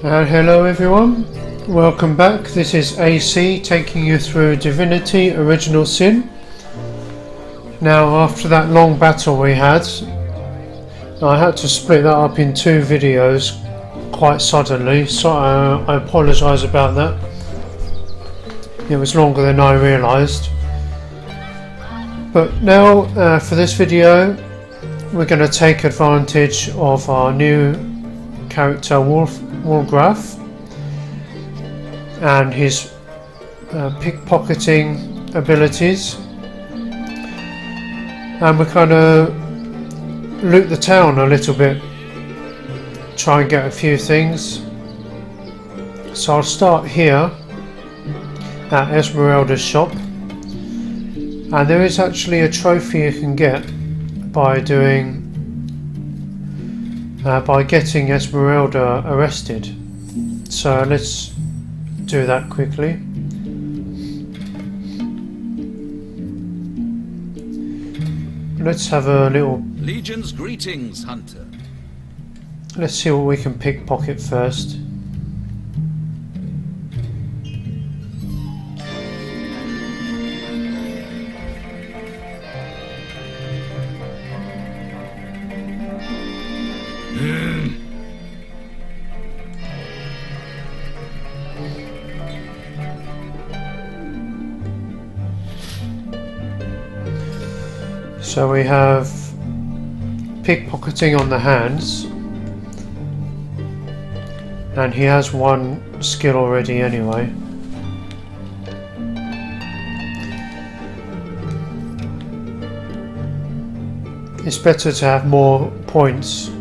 Hello everyone, welcome back. This is AC taking you through Divinity Original Sin. Now, after that long battle we had, I had to split that up in two videos quite suddenly, so I apologise about that. It was longer than I realised. But now, for this video, we're going to take advantage of our new character Wolgraff and his pickpocketing abilities, and we kind of loot the town a little bit, try and get a few things. So I'll start here at Esmeralda's shop, and there is actually a trophy you can get by getting Esmeralda arrested. So let's do that quickly. Let's have a little... Legion's greetings, Hunter. Let's see what we can pickpocket first. So we have pickpocketing on the hands, and he has one skill already anyway. It's better to have more points,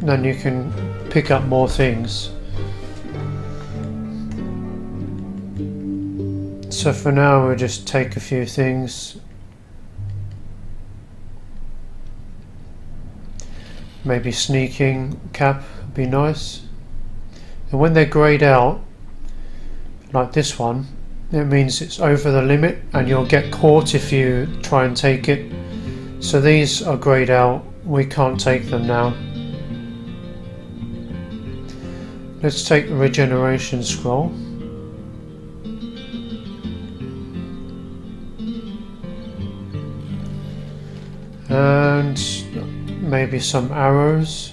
then you can pick up more things. So for now we'll just take a few things. Maybe sneaking cap would be nice. And when they're greyed out, like this one, it means it's over the limit and you'll get caught if you try and take it. So these are greyed out, we can't take them now. Let's take the regeneration scroll. And maybe some arrows.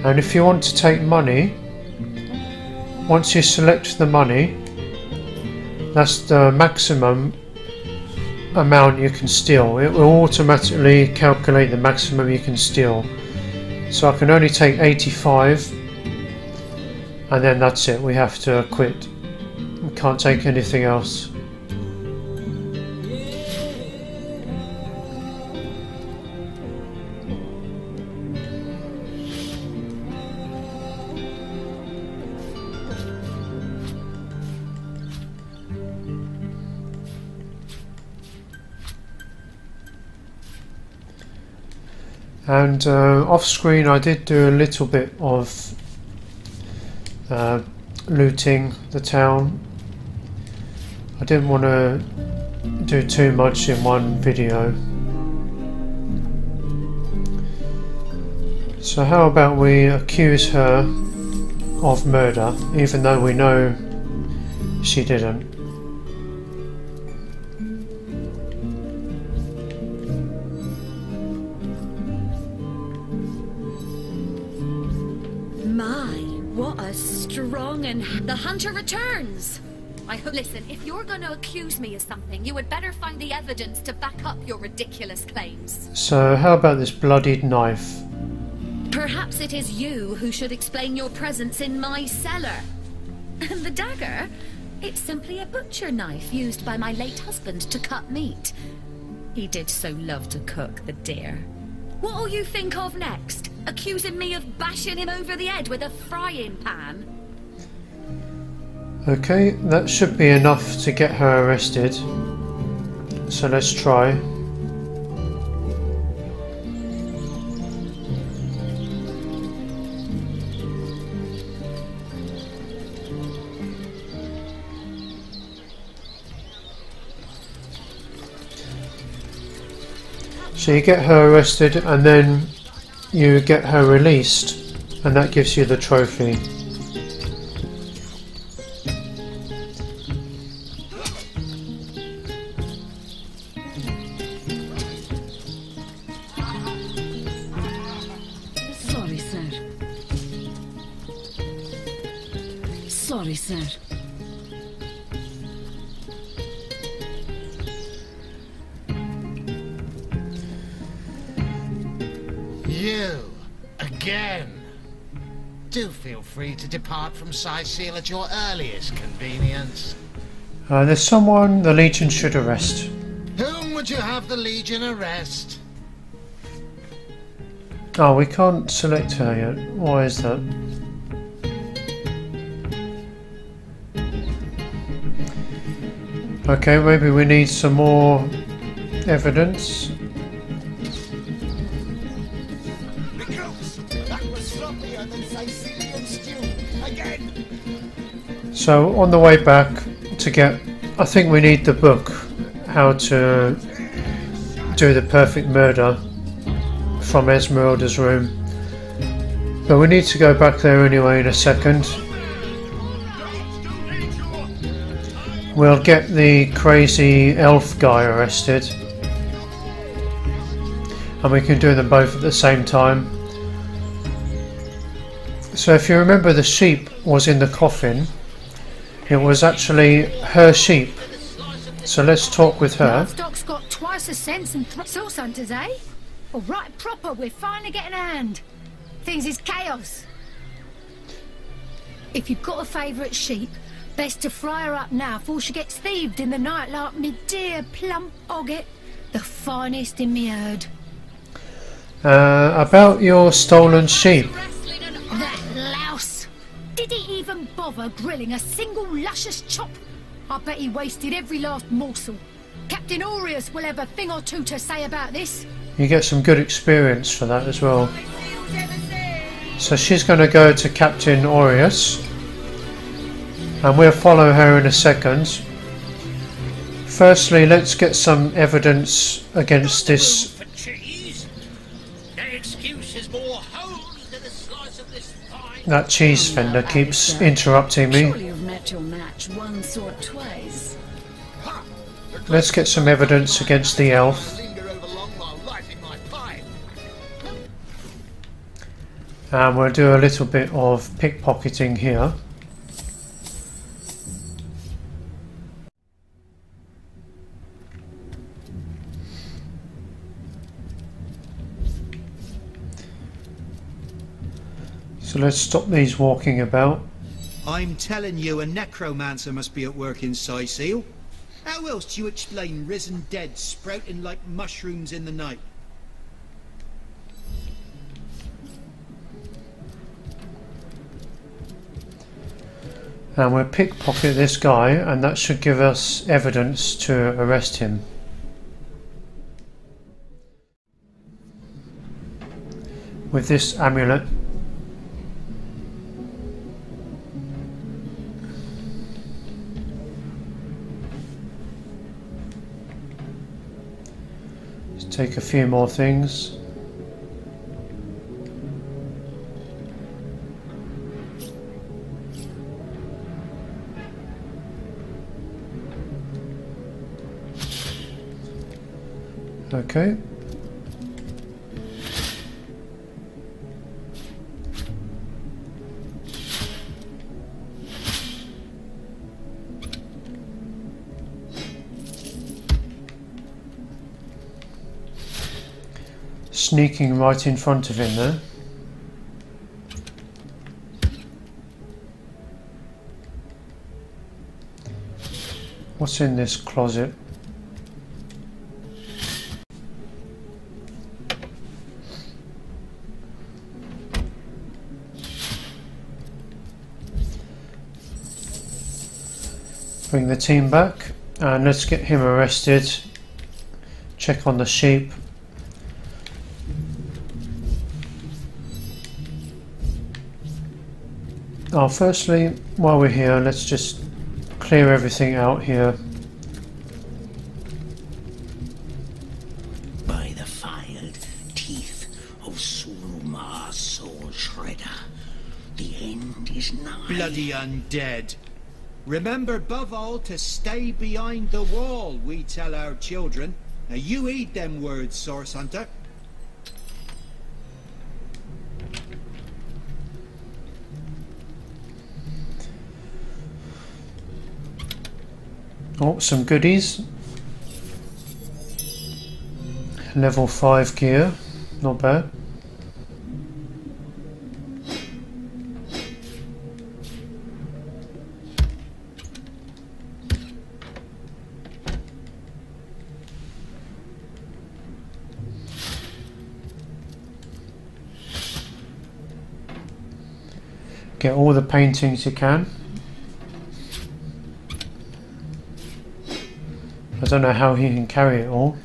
And if you want to take money, once you select the money, that's the maximum amount you can steal. It will automatically calculate the maximum you can steal. So I can only take 85, and then that's it, we have to quit. We can't take anything else. And off screen I did do a little bit of looting the town. I didn't want to do too much in one video. So how about we accuse her of murder, even though we know she didn't. What a strong and... The hunter returns! Listen, if you're going to accuse me of something, you would better find the evidence to back up your ridiculous claims. So how about this bloodied knife? Perhaps it is you who should explain your presence in my cellar. And the dagger? It's simply a butcher knife used by my late husband to cut meat. He did so love to cook, the dear. What'll you think of next? Accusing me of bashing him over the head with a frying pan? Okay, that should be enough to get her arrested. So let's try. So you get her arrested and then you get her released, and that gives you the trophy. Sorry, sir. Sorry, sir. You, again. Do feel free to depart from Seal at your earliest convenience. There's someone the Legion should arrest. Whom would you have the Legion arrest? Oh, we can't select her yet. Why is that? Okay, maybe we need some more evidence. So on the way back to get, I think we need the book, how to do the perfect murder from Esmeralda's room. But we need to go back there anyway in a second. We'll get the crazy elf guy arrested. And we can do them both at the same time. So if you remember, the sheep was in the coffin. It was actually her sheep. So let's talk with her. Livestock's got twice as sense and source hunters, eh? All right, proper, we're finally getting a hand. Things is chaos. If you've got a favourite sheep, best to fry her up now before she gets thieved in the night like me dear plump Ogget, the finest in me herd. About your stolen sheep. That louse! Did he even bother grilling a single luscious chop? I bet he wasted every last morsel. Captain Aureus will have a thing or two to say about this. You get some good experience for that as well. So she's going to go to Captain Aureus, and we'll follow her in a second. Firstly, let's get some evidence against this. That cheese vendor keeps interrupting me. Surely you've met your match once or twice. Let's get some evidence against the elf. And we'll do a little bit of pickpocketing here. So let's stop these walking about. I'm telling you, a necromancer must be at work in Seal. How else do you explain risen dead sprouting like mushrooms in the night? And we'll pickpocket this guy, and that should give us evidence to arrest him. With this amulet. Let's take a few more things. Okay. Sneaking right in front of him there. What's in this closet? Bring the team back and let's get him arrested. Check on the sheep. Oh, firstly, while we're here, let's just clear everything out here. By the defiled teeth of Suruma Soul Shredder. The end is nigh. Bloody undead. Remember above all to stay behind the wall, we tell our children. Now you heed them words, Source Hunter. Oh, some goodies. Level 5 gear, not bad. Get all the paintings you can. I don't know how he can carry it all.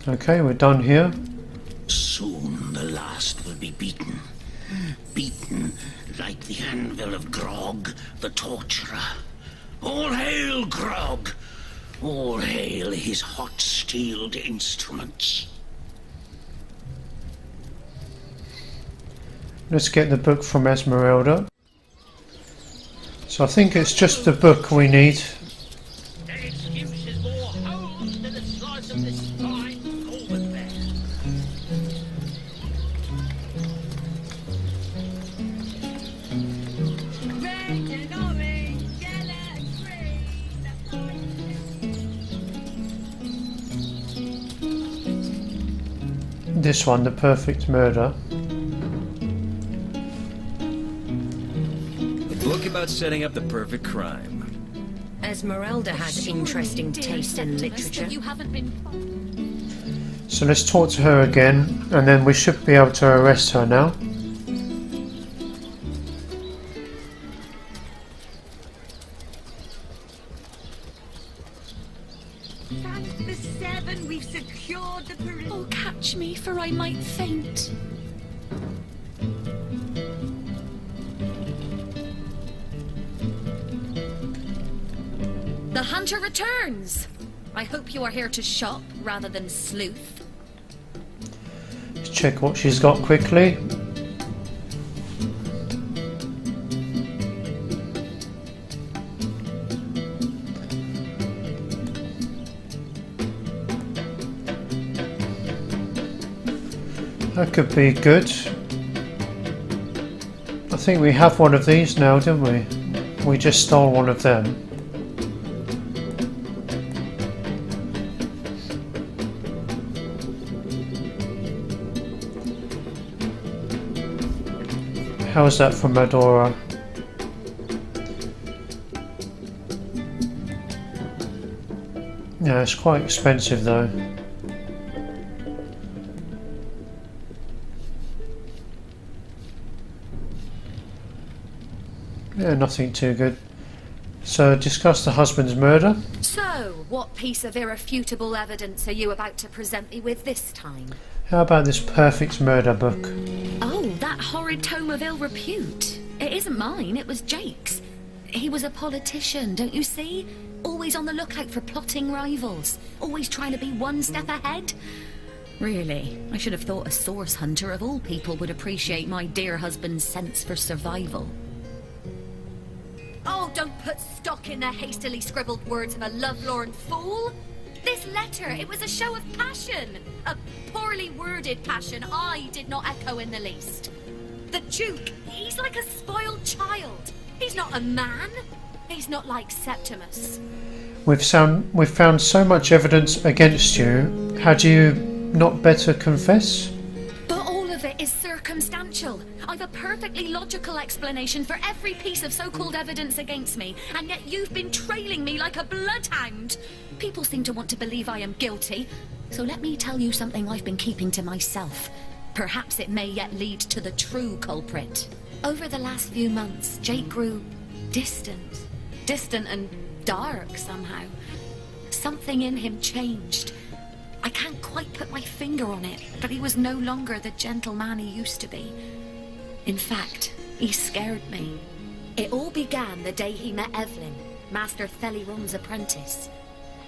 Okay, we're done here. Soon the last will be beaten. Beaten like the anvil of Grog, the torturer. All hail Grog! All hail his hot-steeled instruments. Let's get the book from Esmeralda. So I think it's just the book we need. That excuse is more holes than a slice of this fine forward there. Red and orange, yellow and green. This one, The Perfect Murder. A book about setting up the perfect crime. Esmeralda has interesting taste in literature. You haven't been. So let's talk to her again, and then we should be able to arrest her now. Thank the seven, we've secured the perimeter. Oh, catch me, for I might faint. The hunter returns! I hope you are here to shop rather than sleuth. Let's check what she's got quickly. That could be good. I think we have one of these now, didn't we? We just stole one of them. How's that for Medora? Yeah, it's quite expensive though. Yeah, nothing too good. So, discuss the husband's murder. So, what piece of irrefutable evidence are you about to present me with this time? How about this perfect murder book? Oh, that horrid tome of ill repute. It isn't mine, it was Jake's. He was a politician, don't you see? Always on the lookout for plotting rivals. Always trying to be one step ahead. Really, I should have thought a source hunter of all people would appreciate my dear husband's sense for survival. Oh, don't put stock in the hastily scribbled words of a lovelorn fool. This letter, it was a show of passion. A poorly worded passion I did not echo in the least. The Duke, he's like a spoiled child. He's not a man. He's not like Septimus. We've found so much evidence against you. Had you not better confess? But all of it is circumstantial. I've a perfectly logical explanation for every piece of so-called evidence against me, and yet you've been trailing me like a bloodhound. People seem to want to believe I am guilty, so let me tell you something I've been keeping to myself. Perhaps it may yet lead to the true culprit. Over the last few months, Jake grew distant and dark somehow. Something in him changed. I can't quite put my finger on it, but he was no longer the gentleman he used to be. In fact, he scared me. It all began the day he met Evelyn, Master Theliron's apprentice.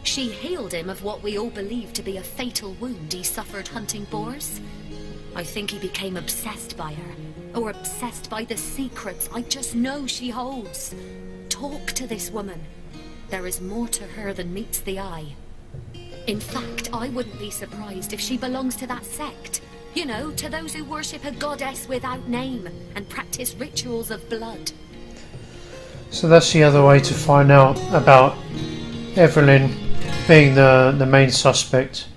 She healed him of what we all believed to be a fatal wound he suffered hunting boars. I think he became obsessed by her, or obsessed by the secrets I just know she holds. Talk to this woman. There is more to her than meets the eye. In fact, I wouldn't be surprised if she belongs to that sect. You know, to those who worship a goddess without name and practice rituals of blood. So that's the other way to find out about Evelyn being the main suspect.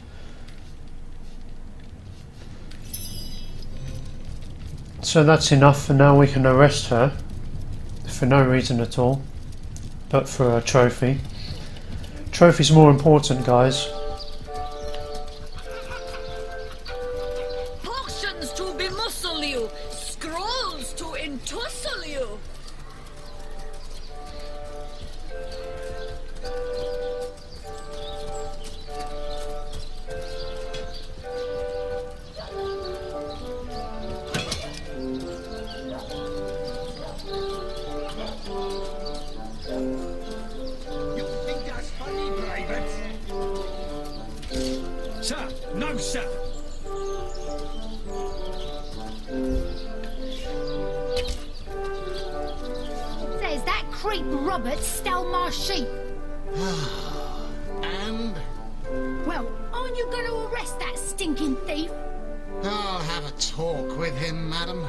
So that's enough for now. We can arrest her for no reason at all, but for a trophy. Trophy's more important, guys. Potions to bemuscle you, scrolls to entussle you. Sir! No, sir! Says that creep Robert stole my sheep. And? Well, aren't you going to arrest that stinking thief? I'll have a talk with him, madam.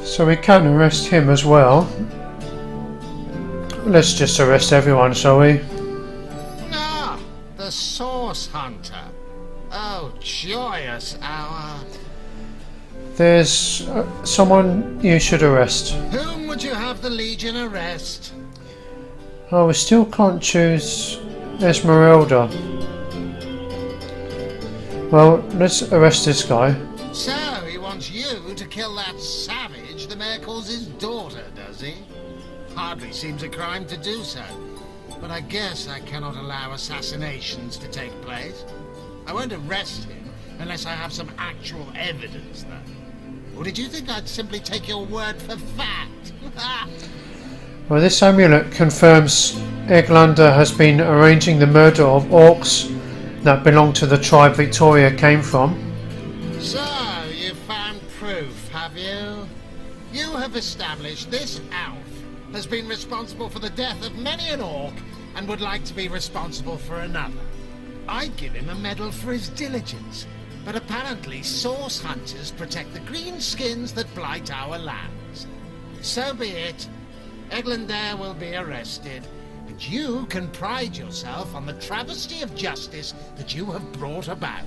So we can arrest him as well. Let's just arrest everyone, shall we? Ah, the source hunter. Oh, joyous hour. There's someone you should arrest. Whom would you have the Legion arrest? Oh, we still can't choose Esmeralda. Well, let's arrest this guy. So, he wants you to kill that savage the mayor calls his daughter, does he? Hardly seems a crime to do so. But I guess I cannot allow assassinations to take place. I won't arrest him unless I have some actual evidence, though. Or did you think I'd simply take your word for fact? Well, this amulet confirms Eglander has been arranging the murder of orcs that belong to the tribe Victoria came from. So, you found proof, have you? You have established this elf has been responsible for the death of many an orc and would like to be responsible for another. I'd give him a medal for his diligence, but apparently source hunters protect the green skins that blight our lands. So be it. Eglander will be arrested, and you can pride yourself on the travesty of justice that you have brought about.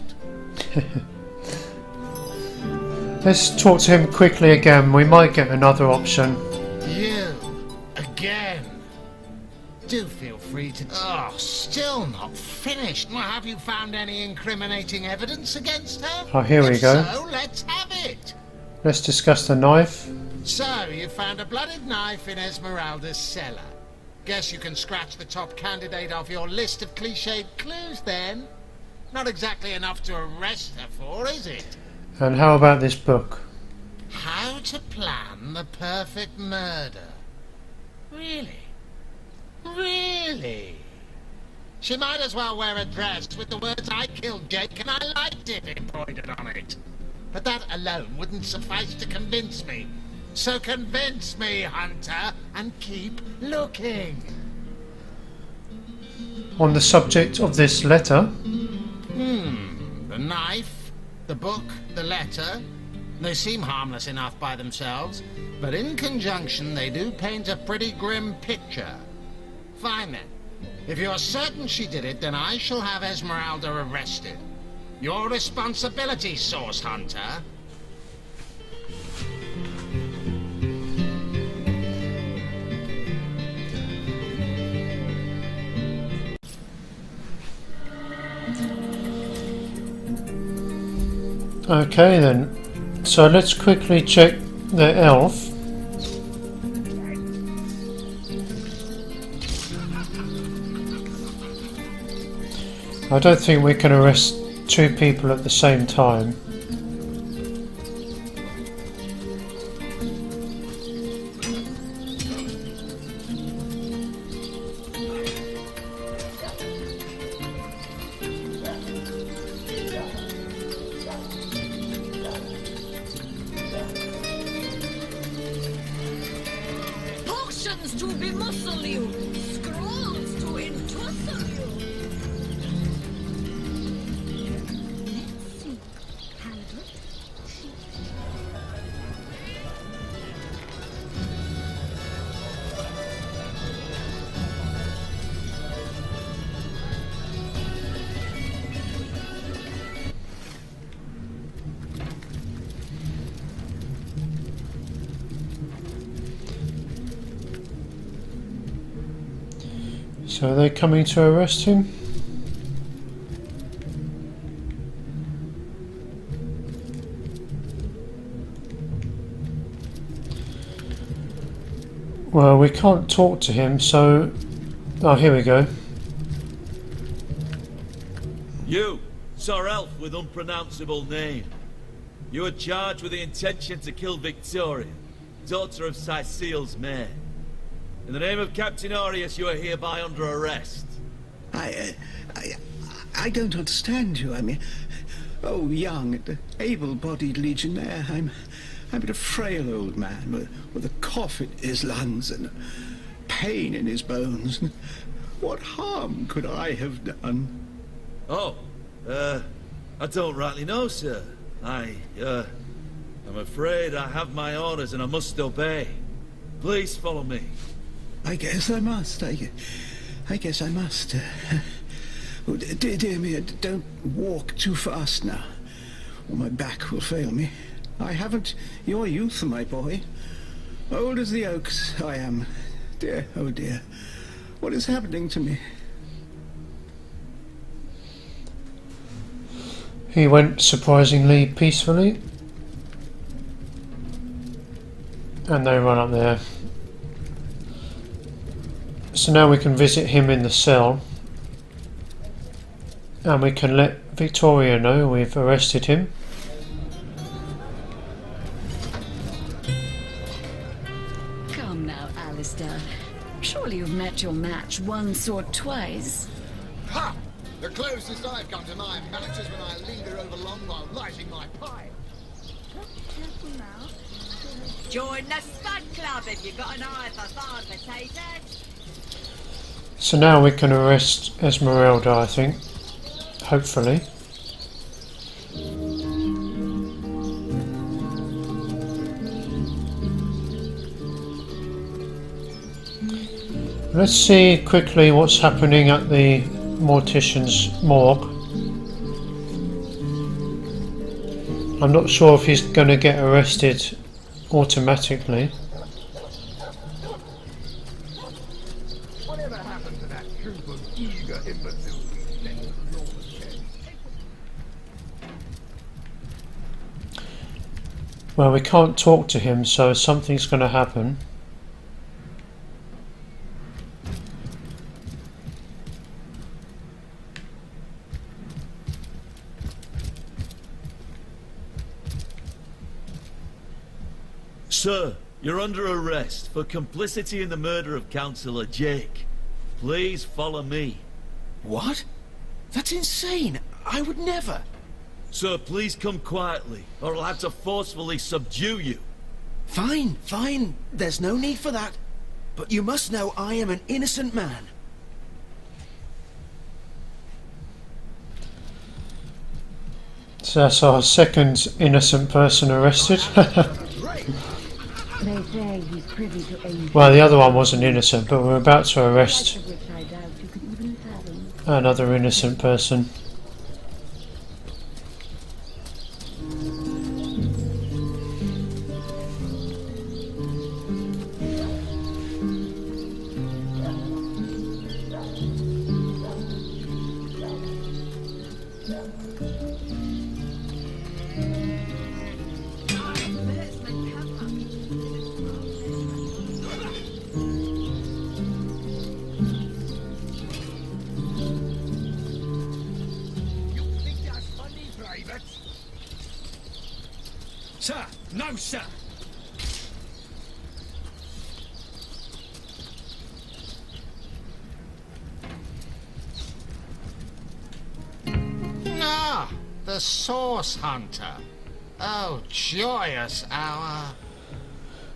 Let's talk to him quickly again. We might get another option. You, again. Do feel free to... Oh, still not finished. Well, have you found any incriminating evidence against her? Oh, here we go. So, let's have it. Let's discuss the knife. So, you found a blooded knife in Esmeralda's cellar. Guess you can scratch the top candidate off your list of cliched clues, then. Not exactly enough to arrest her for, is it? And how about this book? How to plan the perfect murder. Really? Really? She might as well wear a dress with the words "I killed Jake and I liked it" embroidered on it. But that alone wouldn't suffice to convince me. So convince me, Hunter, and keep looking. On the subject of this letter. The knife, the book, the letter. They seem harmless enough by themselves, but in conjunction they do paint a pretty grim picture. Fine then. If you're certain she did it, then I shall have Esmeralda arrested. Your responsibility, Source Hunter. Okay then. So let's quickly check the elf. I don't think we can arrest two people at the same time. Potions to bemuscle you, scrolls to entussle you. Let's see, Halbert. So are they coming to arrest him? Well, we can't talk to him, so... Oh, here we go. You, Sir Elf with unpronounceable name. You are charged with the intention to kill Victoria, daughter of Cecile's mayor. In the name of Captain Aureus, you are hereby under arrest. I don't understand you. I mean, oh, young and able-bodied legionnaire, I'm but a frail old man with a cough in his lungs and pain in his bones. What harm could I have done? Oh, I don't rightly know, sir. I'm afraid I have my orders and I must obey. Please follow me. I guess I must. I guess I must. Oh, dear me, don't walk too fast now, or my back will fail me. I haven't your youth, my boy. Old as the oaks, I am. Dear, oh dear. What is happening to me? He went surprisingly peacefully. And they run up there. So now we can visit him in the cell. And we can let Victoria know we've arrested him. Come now, Alistair. Surely you've met your match once or twice. Ha! The closest I've come to my match is when I linger over long while lighting my pipe. Join the Stud Club if you've got an eye for farm potatoes. So now we can arrest Esmeralda, I think. Hopefully. Let's see quickly what's happening at the Mortician's morgue. I'm not sure if he's going to get arrested automatically. Whatever happened to that troop of eager imbeciles we sent to the Northern Shed? Well, we can't talk to him, so something's going to happen. Sir, you're under arrest for complicity in the murder of Councillor Jake. Please follow me. What? That's insane. I would never. Sir, please come quietly, or I'll have to forcefully subdue you. Fine, fine. There's no need for that. But you must know I am an innocent man. So that's our second innocent person arrested. They say he's privy to ancient, Well, the other one wasn't innocent, but we're about to arrest of which I doubt you could even fathom. another innocent person. No, sir. Ah, the Source Hunter. Oh, joyous hour.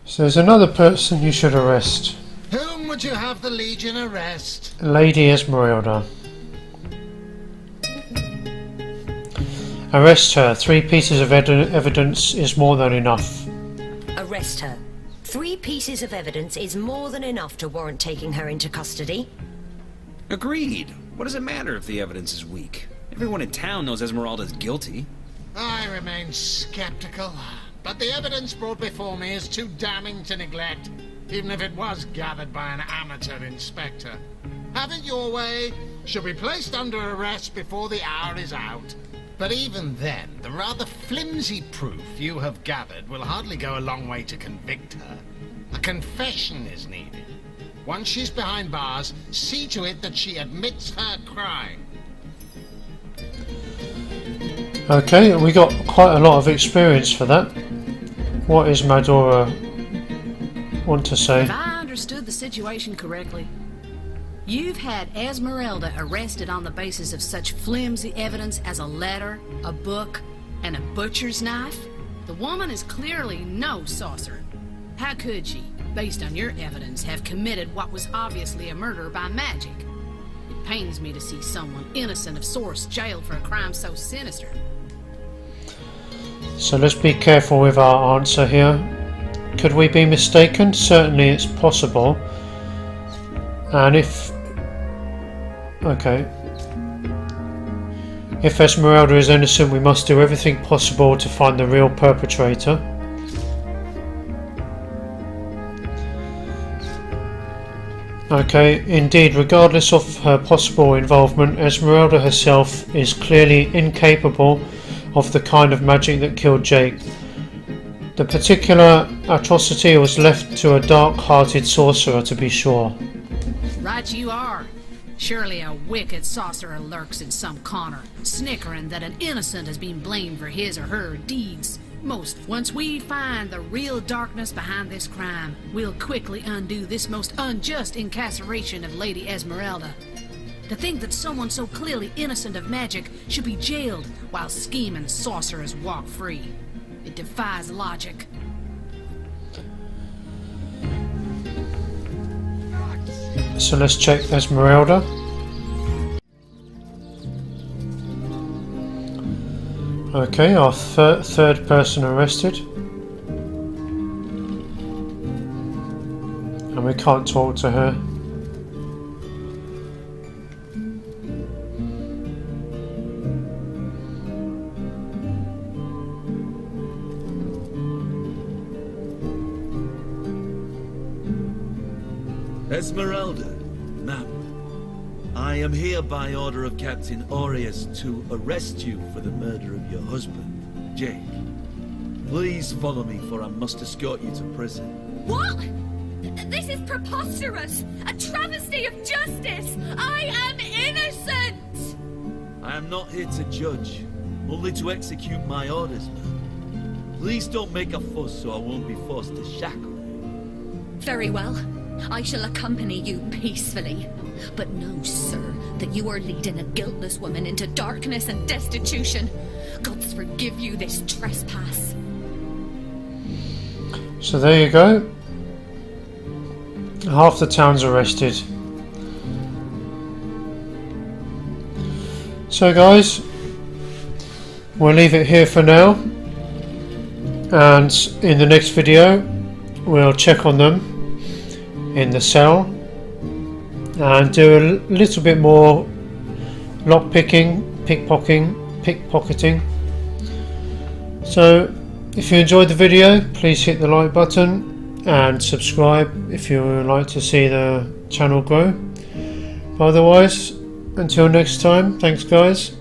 So there's another person you should arrest. Whom would you have the Legion arrest? Lady Esmeralda. Arrest her. 3 pieces of evidence is more than enough. Arrest her. 3 pieces of evidence is more than enough to warrant taking her into custody. Agreed. What does it matter if the evidence is weak? Everyone in town knows Esmeralda's guilty. I remain skeptical, but the evidence brought before me is too damning to neglect, even if it was gathered by an amateur inspector. Have it your way. She'll be placed under arrest before the hour is out. But even then, the rather flimsy proof you have gathered will hardly go a long way to convict her. A confession is needed. Once she's behind bars, see to it that she admits her crime. Okay, we got quite a lot of experience for that. What is Madora want to say? If I understood the situation correctly, you've had Esmeralda arrested on the basis of such flimsy evidence as a letter, a book, and a butcher's knife? The woman is clearly no sorcerer. How could she, based on your evidence, have committed what was obviously a murder by magic? It pains me to see someone innocent of source jailed for a crime so sinister. So let's be careful with our answer here. Could we be mistaken? Certainly it's possible. And if... okay. If Esmeralda is innocent, we must do everything possible to find the real perpetrator. Okay, indeed, regardless of her possible involvement, Esmeralda herself is clearly incapable of the kind of magic that killed Jake. The particular atrocity was left to a dark-hearted sorcerer, to be sure. Right you are. Surely a wicked sorcerer lurks in some corner, snickering that an innocent has been blamed for his or her deeds. Once we find the real darkness behind this crime, we'll quickly undo this most unjust incarceration of Lady Esmeralda. To think that someone so clearly innocent of magic should be jailed while scheming sorcerers walk free. It defies logic. So let's check Esmeralda. Okay, our third person arrested. And we can't talk to her. Esmeralda, ma'am, I am here by order of Captain Aureus to arrest you for the murder of your husband, Jake. Please follow me, for I must escort you to prison. What? This is preposterous! A travesty of justice! I am innocent! I am not here to judge, only to execute my orders, ma'am. Please don't make a fuss so I won't be forced to shackle you. Very well. I shall accompany you peacefully. But know, sir, that you are leading a guiltless woman into darkness and destitution. Gods forgive you this trespass. So there you go. Half the town's arrested. So guys, we'll leave it here for now. And in the next video, we'll check on them in the cell and do a little bit more lockpicking, pickpocketing. So if you enjoyed the video, please hit the like button and subscribe if you would like to see the channel grow. Otherwise, until next time, thanks guys.